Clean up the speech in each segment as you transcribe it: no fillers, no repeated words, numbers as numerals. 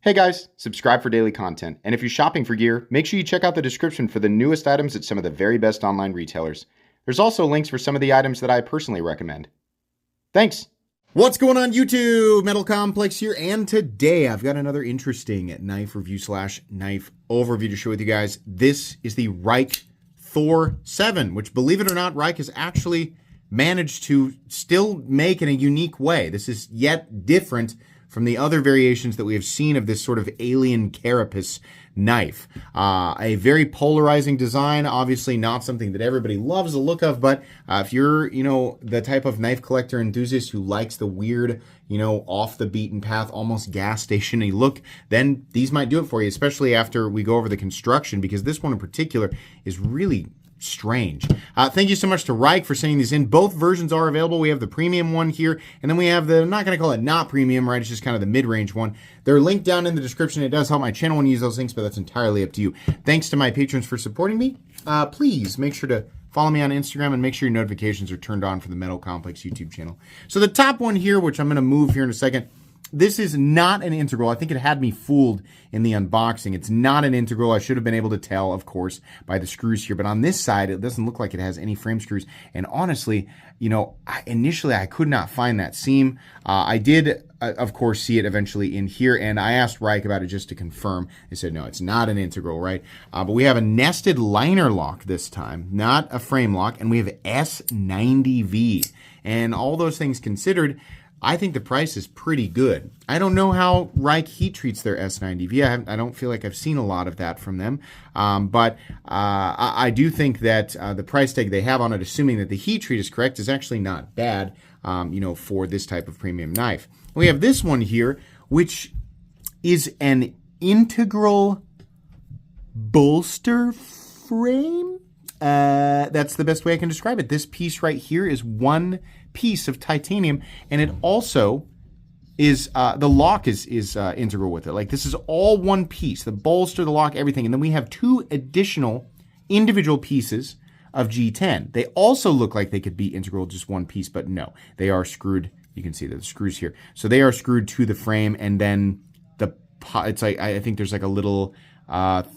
Hey guys, subscribe for daily content, and if you're shopping for gear, make sure you check out the description for the newest items at some of the very best online retailers. There's also links for some of the items that I personally recommend. Thanks! What's going on YouTube? Metal Complex here, and today I've got another interesting knife review / knife overview to share with you guys. This is the Rike Thor 7, which, believe it or not, Reich has actually managed to still make in a unique way. This is yet different from the other variations that we have seen of this sort of alien carapace knife. A very polarizing design, obviously not something that everybody loves the look of, but if you're, the type of knife collector enthusiast who likes the weird, off the beaten path, almost gas station-y look, then these might do it for you, especially after we go over the construction, because this one in particular is really strange. Thank you so much to Reich for sending these in. Both versions are available. We have the premium one here, and then we have the, I'm not going to call it not premium, right? It's just kind of the mid-range one. They're linked down in the description. It does help my channel when you use those links, but that's entirely up to you. Thanks to my patrons for supporting me. Please make sure to follow me on Instagram and make sure your notifications are turned on for the Metal Complex YouTube channel. So the top one here, which I'm going to move here in a second, this is not an integral. I think it had me fooled in the unboxing. It's not an integral. I should have been able to tell, of course, by the screws here. But on this side, it doesn't look like it has any frame screws. And honestly, initially I could not find that seam. I did, of course, see it eventually in here. And I asked Reich about it just to confirm. They said, no, it's not an integral, right? But we have a nested liner lock this time, not a frame lock. And we have S90V. And all those things considered, I think the price is pretty good. I don't know how Reich heat treats their S90V. I don't feel like I've seen a lot of that from them. But I do think that the price tag they have on it, assuming that the heat treat is correct, is actually not bad, for this type of premium knife. We have this one here, which is an integral bolster frame. That's the best way I can describe it. This piece right here is one piece of titanium, and it also is the lock is integral with it. Like, this is all one piece, the bolster, the lock, everything. And then we have two additional individual pieces of G10. They also look like they could be integral, just one piece, but no, they are screwed. You can see the screws here. So they are screwed to the frame, and then it's like, I think there's like a little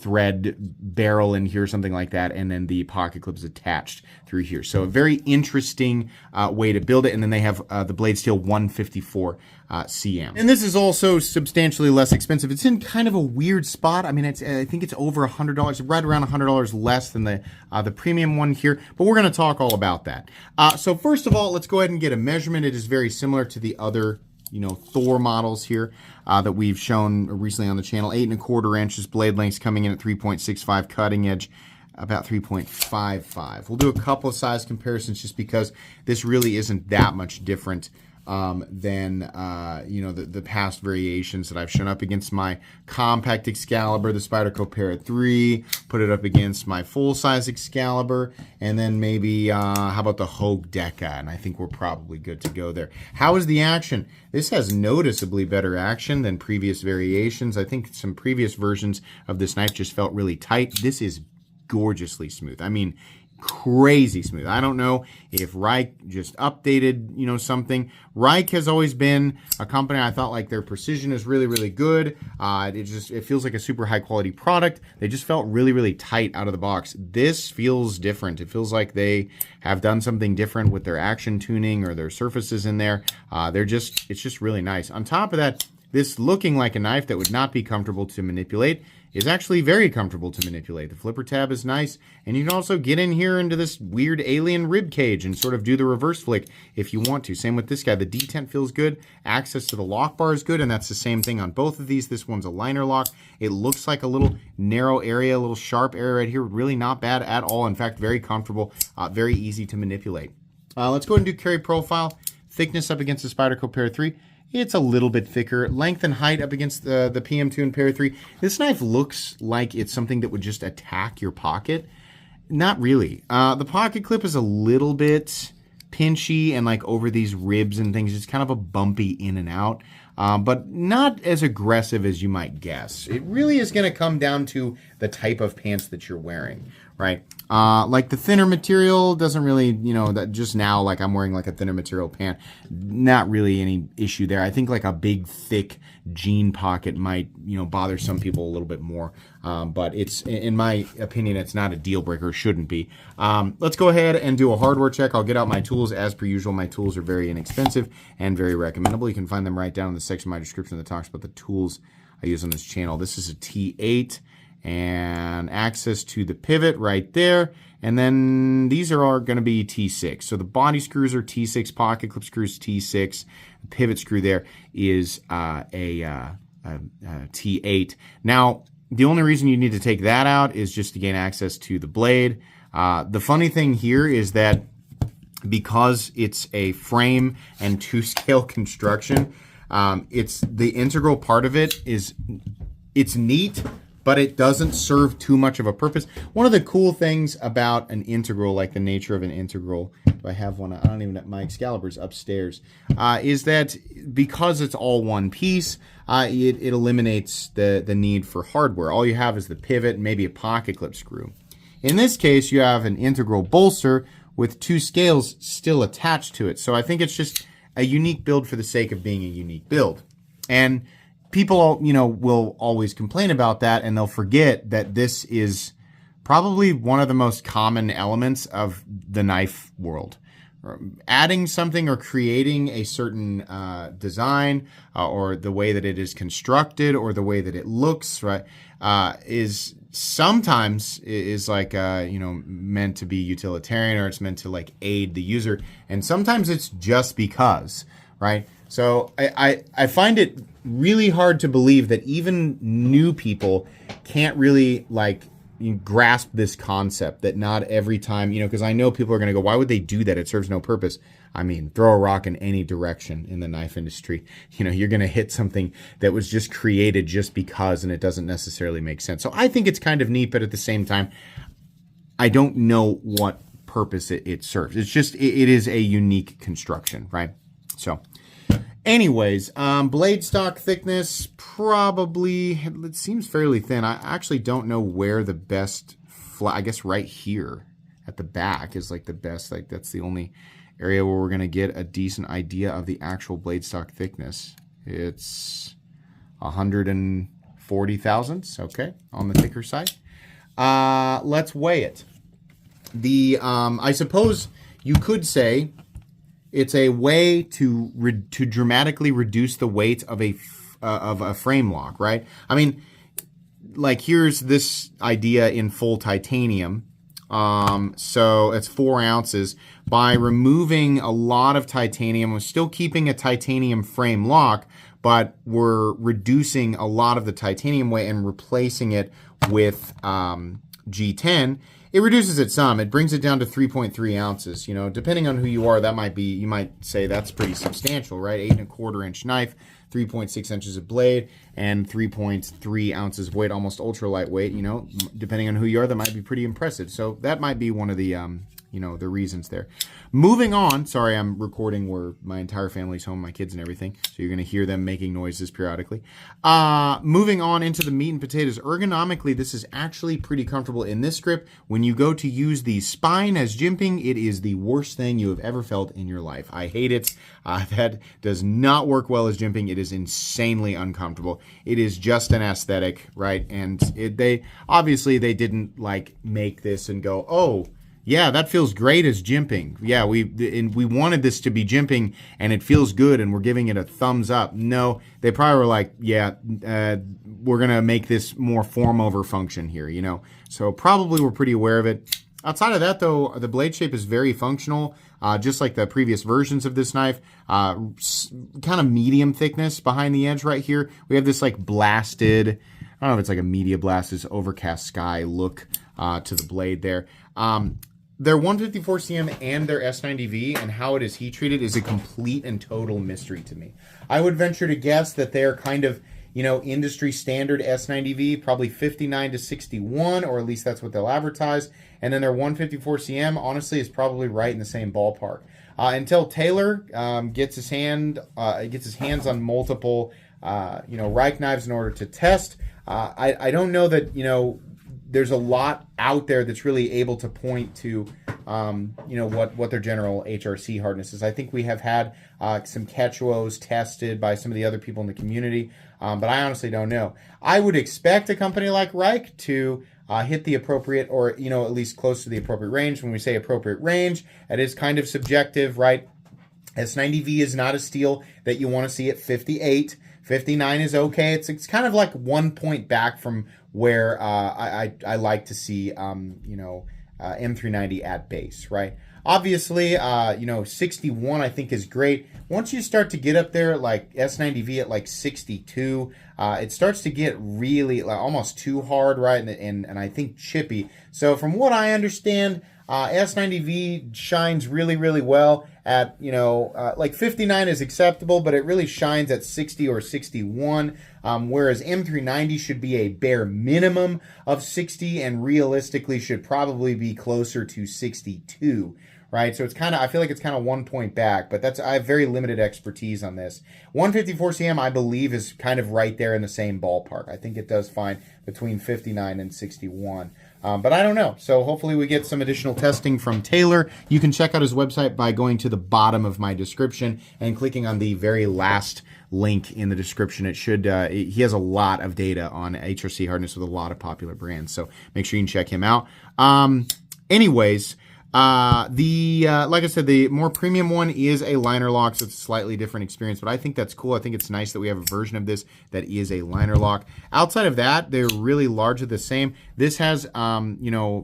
thread barrel in here, something like that, and then the pocket clip is attached through here. So a very interesting way to build it. And then they have the blade steel 154 cm. And this is also substantially less expensive. It's in kind of a weird spot. I mean, I think it's over $100, right around $100 less than the premium one here. But we're going to talk all about that. So first of all, let's go ahead and get a measurement. It is very similar to the other Thor models here that we've shown recently on the channel. 8 1/4 inches, blade lengths coming in at 3.65, cutting edge about 3.55. We'll do a couple of size comparisons just because this really isn't that much different than the past variations that I've shown up against my compact Excalibur, the Spyderco Para 3, put it up against my full-size Excalibur, and then maybe, how about the Hogue Deca, and I think we're probably good to go there. How is the action? This has noticeably better action than previous variations. I think some previous versions of this knife just felt really tight. This is gorgeously smooth. I mean, crazy smooth. I don't know if Reich just updated, something. Reich has always been a company I thought like their precision is really, really good. It feels like a super high quality product. They just felt really, really tight out of the box. This feels different. It feels like they have done something different with their action tuning or their surfaces in there. It's just really nice. On top of that, this looking like a knife that would not be comfortable to manipulate is actually very comfortable to manipulate. The flipper tab is nice, and you can also get in here into this weird alien rib cage and sort of do the reverse flick if you want to. Same with this guy. The detent feels good. Access to the lock bar is good, and that's the same thing on both of these. This one's a liner lock. It looks like a little narrow area, a little sharp area right here. Really not bad at all. In fact, very comfortable, very easy to manipulate. Let's go ahead and do carry profile. Thickness up against the Spyderco Para 3. It's a little bit thicker. Length and height up against the PM2 and Para 3. This knife looks like it's something that would just attack your pocket. Not really. The pocket clip is a little bit pinchy and like over these ribs and things. It's kind of a bumpy in and out, but not as aggressive as you might guess. It really is going to come down to the type of pants that you're wearing, right? Like the thinner material doesn't really, that just now, like I'm wearing like a thinner material pant, not really any issue there. I think like a big, thick jean pocket might, bother some people a little bit more. But it's, in my opinion, it's not a deal breaker, shouldn't be. Let's go ahead and do a hardware check. I'll get out my tools as per usual. My tools are very inexpensive and very recommendable. You can find them right down in the section of my description that talks about the tools I use on this channel. This is a T8. And access to the pivot right there. And then these are going to be T6. So the body screws are T6, pocket clip screws T6. The pivot screw there is a T8. Now, the only reason you need to take that out is just to gain access to the blade. The funny thing here is that because it's a frame and 2-scale construction, it's the integral part of it it's neat, but it doesn't serve too much of a purpose. One of the cool things about an integral, like the nature of an integral, do I have one? I don't even have my Excalibur's upstairs, is that because it's all one piece, it eliminates the need for hardware. All you have is the pivot and maybe a pocket clip screw. In this case, you have an integral bolster with 2 scales still attached to it. So I think it's just a unique build for the sake of being a unique build. And people, will always complain about that, and they'll forget that this is probably one of the most common elements of the knife world. Adding something or creating a certain design or the way that it is constructed or the way that it looks, right, is sometimes is like, meant to be utilitarian, or it's meant to like aid the user. And sometimes it's just because, right? So I find it really hard to believe that even new people can't really like grasp this concept, that not every time, because I know people are going to go, why would they do that? It serves no purpose. I mean, throw a rock in any direction in the knife industry. You're going to hit something that was just created just because, and it doesn't necessarily make sense. So I think it's kind of neat, but at the same time, I don't know what purpose it serves. It's just, it is a unique construction, right? So anyways, blade stock thickness, probably, it seems fairly thin. I actually don't know where the best, I guess right here at the back is like the best, like that's the only area where we're going to get a decent idea of the actual blade stock thickness. It's 140 thousandths, okay, on the thicker side. Let's weigh it. I suppose you could say it's a way to dramatically reduce the weight of a frame lock, right? I mean, like here's this idea in full titanium. So it's 4 ounces. By removing a lot of titanium, we're still keeping a titanium frame lock, but we're reducing a lot of the titanium weight and replacing it with G10. It reduces it some. It brings it down to 3.3 ounces. Depending on who you are, you might say that's pretty substantial, right? 8¼ inch knife, 3.6 inches of blade, and 3.3 ounces of weight, almost ultra lightweight. Depending on who you are, that might be pretty impressive. So that might be one of the the reasons there. Moving on, sorry, I'm recording where my entire family's home, my kids and everything, so you're going to hear them making noises periodically. Moving on into the meat and potatoes. Ergonomically, this is actually pretty comfortable in this grip. When you go to use the spine as jimping, it is the worst thing you have ever felt in your life. I hate it. That does not work well as jimping. It is insanely uncomfortable. It is just an aesthetic, right? And they didn't like make this and go, oh, yeah, that feels great as jimping. Yeah, we wanted this to be jimping, and it feels good, and we're giving it a thumbs up. No, they probably were like, yeah, we're going to make this more form over function here, So probably we're pretty aware of it. Outside of that, though, the blade shape is very functional, just like the previous versions of this knife. Kind of medium thickness behind the edge right here. We have this like blasted, I don't know if it's like a media blast, this overcast sky look to the blade there. Their 154 cm and their S90V and how it is heat treated is a complete and total mystery to me. I would venture to guess that they're kind of, industry standard S90V, probably 59 to 61, or at least that's what they'll advertise. And then their 154 cm, honestly, is probably right in the same ballpark. Until Taylor gets his hands on multiple, Reich knives in order to test. I don't know that, there's a lot out there that's really able to point to, what their general HRC hardness is. I think we have had some Quechuos tested by some of the other people in the community, but I honestly don't know. I would expect a company like Reich to hit the appropriate, or at least close to the appropriate range. When we say appropriate range, it is kind of subjective, right? S90V is not a steel that you want to see at 58. 59 is okay. It's kind of like 1 point back from where I like to see M390 at base, right? Obviously, 61 I think is great. Once you start to get up there like S90V at like 62, it starts to get really almost too hard, right? And I think chippy. So from what I understand, S90V shines really, really well at, like 59 is acceptable, but it really shines at 60 or 61, whereas M390 should be a bare minimum of 60 and realistically should probably be closer to 62. Right, so I feel like it's kind of 1 point back, but I have very limited expertise on this. 154 cm, I believe, is kind of right there in the same ballpark. I think it does fine between 59 and 61, but I don't know. So hopefully we get some additional testing from Taylor. You can check out his website by going to the bottom of my description and clicking on the very last link in the description. It should. He has a lot of data on HRC hardness with a lot of popular brands, so make sure you can check him out. Anyways. Like I said, the more premium one is a liner lock, so it's a slightly different experience, but I think that's cool. I think it's nice that we have a version of this that is a liner lock. Outside of that, they're really largely the same. This has,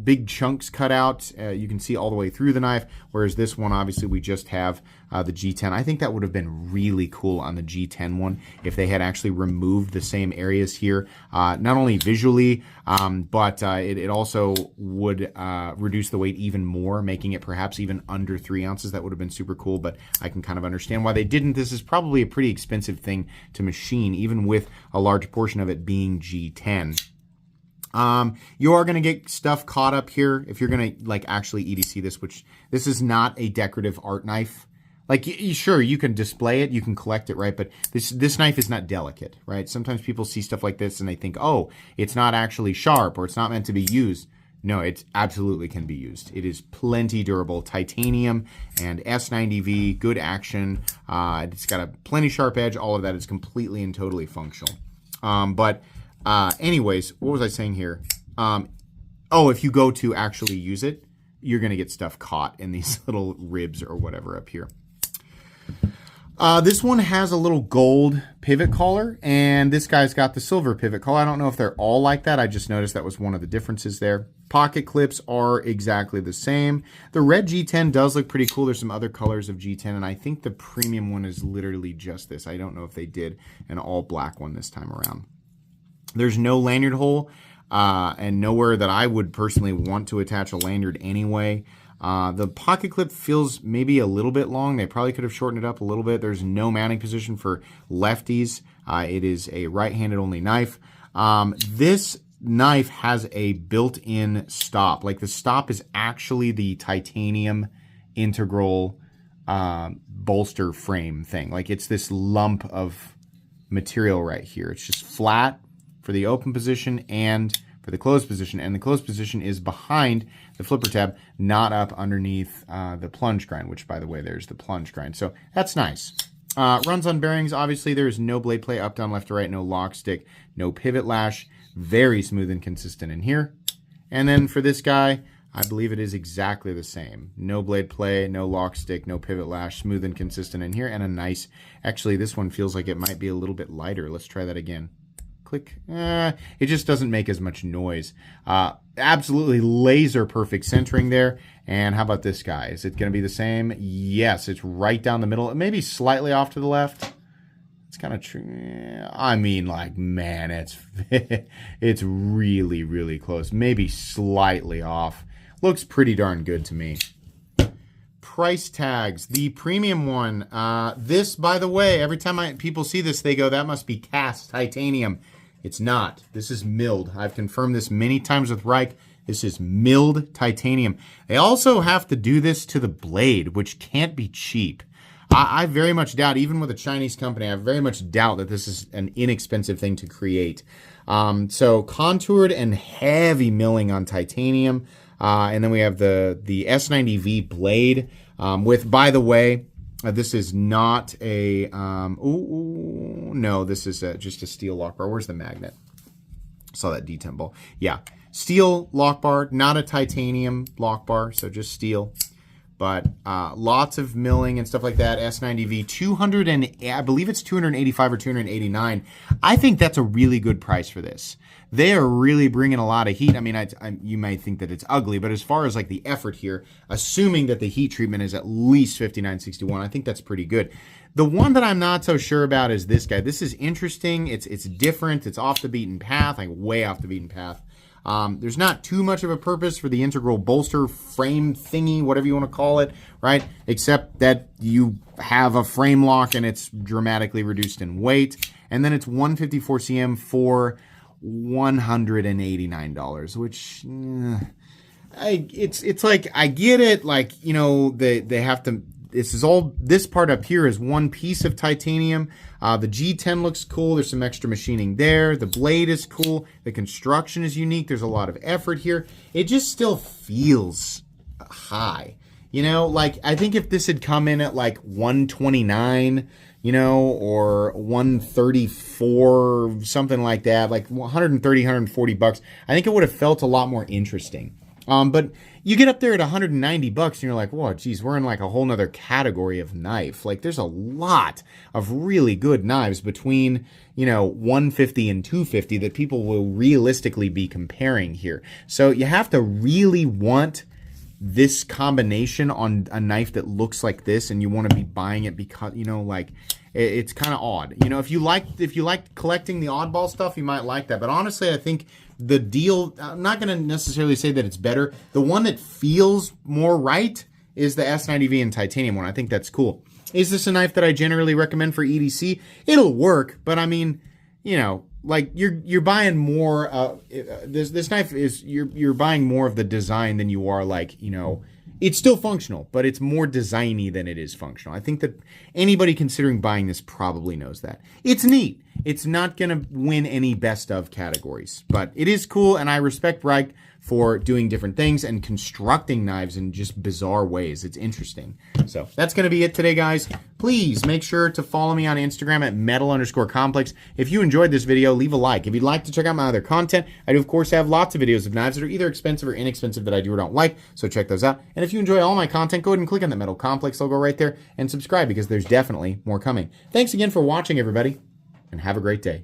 big chunks cut out. You can see all the way through the knife, whereas this one, obviously, we just have the G10. I think that would have been really cool on the G10 one if they had actually removed the same areas here, not only visually, but it also would reduce the weight even more, making it perhaps even under 3 ounces. That would have been super cool, but I can kind of understand why they didn't. This is probably a pretty expensive thing to machine, even with a large portion of it being G10. You are going to get stuff caught up here if you're going to actually EDC this, which this is not a decorative art knife. Sure, you can display it, you can collect it, right? But this knife is not delicate, right? Sometimes people see stuff like this and they think, oh, it's not actually sharp or it's not meant to be used. No, it absolutely can be used. It is plenty durable. Titanium and S90V, good action. It's got a plenty sharp edge. All of that is completely and totally functional. Anyways, what was I saying here? If you go to actually use it, you're going to get stuff caught in these little ribs or whatever up here. This one has a little gold pivot collar, and this guy's got the silver pivot collar. I don't know if they're all like that. I just noticed that was one of the differences there. Pocket clips are exactly the same. The red G10 does look pretty cool. There's some other colors of G10, and I think the premium one is literally just this. I don't know if they did an all black one this time around. There's no lanyard hole, and nowhere that I would personally want to attach a lanyard anyway. The pocket clip feels maybe a little bit long. They probably could have shortened it up a little bit. There's no mounting position for lefties. It is a right-handed only knife. This knife has a built-in stop. The stop is actually the titanium integral bolster frame thing. It's this lump of material right here. It's just flat for the open position and for the closed position, and the closed position is behind the flipper tab, not up underneath the plunge grind, which, by the way, there's the plunge grind. So that's nice. Runs on bearings. Obviously, there is no blade play, up, down, left to right, no lock stick, no pivot lash. Very smooth and consistent in here. And then for this guy, I believe it is exactly the same. No blade play, no lock stick, no pivot lash, smooth and consistent in here, and a nice, actually, this one feels like it might be a little bit lighter. Let's try that again. Click. It just doesn't make as much noise. Absolutely laser perfect centering there. And how about this guy? Is it going to be the same? Yes, it's right down the middle. Maybe slightly off to the left. It's kind of true. I mean, man, it's really, really close. Maybe slightly off. Looks pretty darn good to me. Price tags. The premium one. This, by the way, every time people see this, they go, that must be cast titanium. It's not. This is milled. I've confirmed this many times with Reich. This is milled titanium. They also have to do this to the blade, which can't be cheap. I very much doubt, even with a Chinese company, I very much doubt that this is an inexpensive thing to create. So contoured and heavy milling on titanium. And then we have the S90V blade with, by the way, this is not a, no, this is just a steel lock bar. Where's the magnet? Saw that detent ball. Yeah, steel lock bar, not a titanium lock bar, so just steel. But lots of milling and stuff like that. S90V, 200 and I believe it's 285 or 289. I think that's a really good price for this. They are really bringing a lot of heat. I mean, you might think that it's ugly, but as far as like the effort here, assuming that the heat treatment is at least 5961, I think that's pretty good. The one that I'm not so sure about is this guy. This is interesting. It's different. It's off the beaten path, like way off the beaten path. There's not too much of a purpose for the integral bolster frame thingy, whatever you want to call it, right? Except that you have a frame lock and it's dramatically reduced in weight. And then it's 154 cm for $189, which it's like, I get it. Like, you know, they have to, this part up here is one piece of titanium. The G10 looks cool. There's some extra machining there. The blade is cool. The construction is unique. There's a lot of effort here. It just still feels high. You know, like, I think if this had come in at like 129, you know, or 134, something like that, like 130, 140 bucks, I think it would have felt a lot more interesting. But you get up there at 190 bucks and you're like, whoa, geez, we're in like a whole nother category of knife. Like, there's a lot of really good knives between, you know, 150 and 250 that people will realistically be comparing here. So you have to really want this combination on a knife that looks like this, and you want to be buying it because, you know, like, it's kind of odd. You know, if you like collecting the oddball stuff, you might like that. But honestly, I think the deal, I'm not going to necessarily say that it's better. The one that feels more right is the S90V and titanium one. I think that's cool. Is this a knife that I generally recommend for EDC? It'll work, but I mean, you know, like, you're buying more. This knife is, you're buying more of the design than you are, like, you know, it's still functional, but it's more designy than it is functional. I think that anybody considering buying this probably knows that. It's neat. It's not going to win any best of categories, but it is cool, and I respect Reich for doing different things and constructing knives in just bizarre ways. It's interesting. So that's going to be it today, guys. Please make sure to follow me on Instagram at metal_complex. If you enjoyed this video, leave a like. If you'd like to check out my other content, I do, of course, have lots of videos of knives that are either expensive or inexpensive that I do or don't like, so check those out. And if you enjoy all my content, go ahead and click on the Metal Complex logo right there and subscribe, because there's definitely more coming. Thanks again for watching, everybody, and have a great day.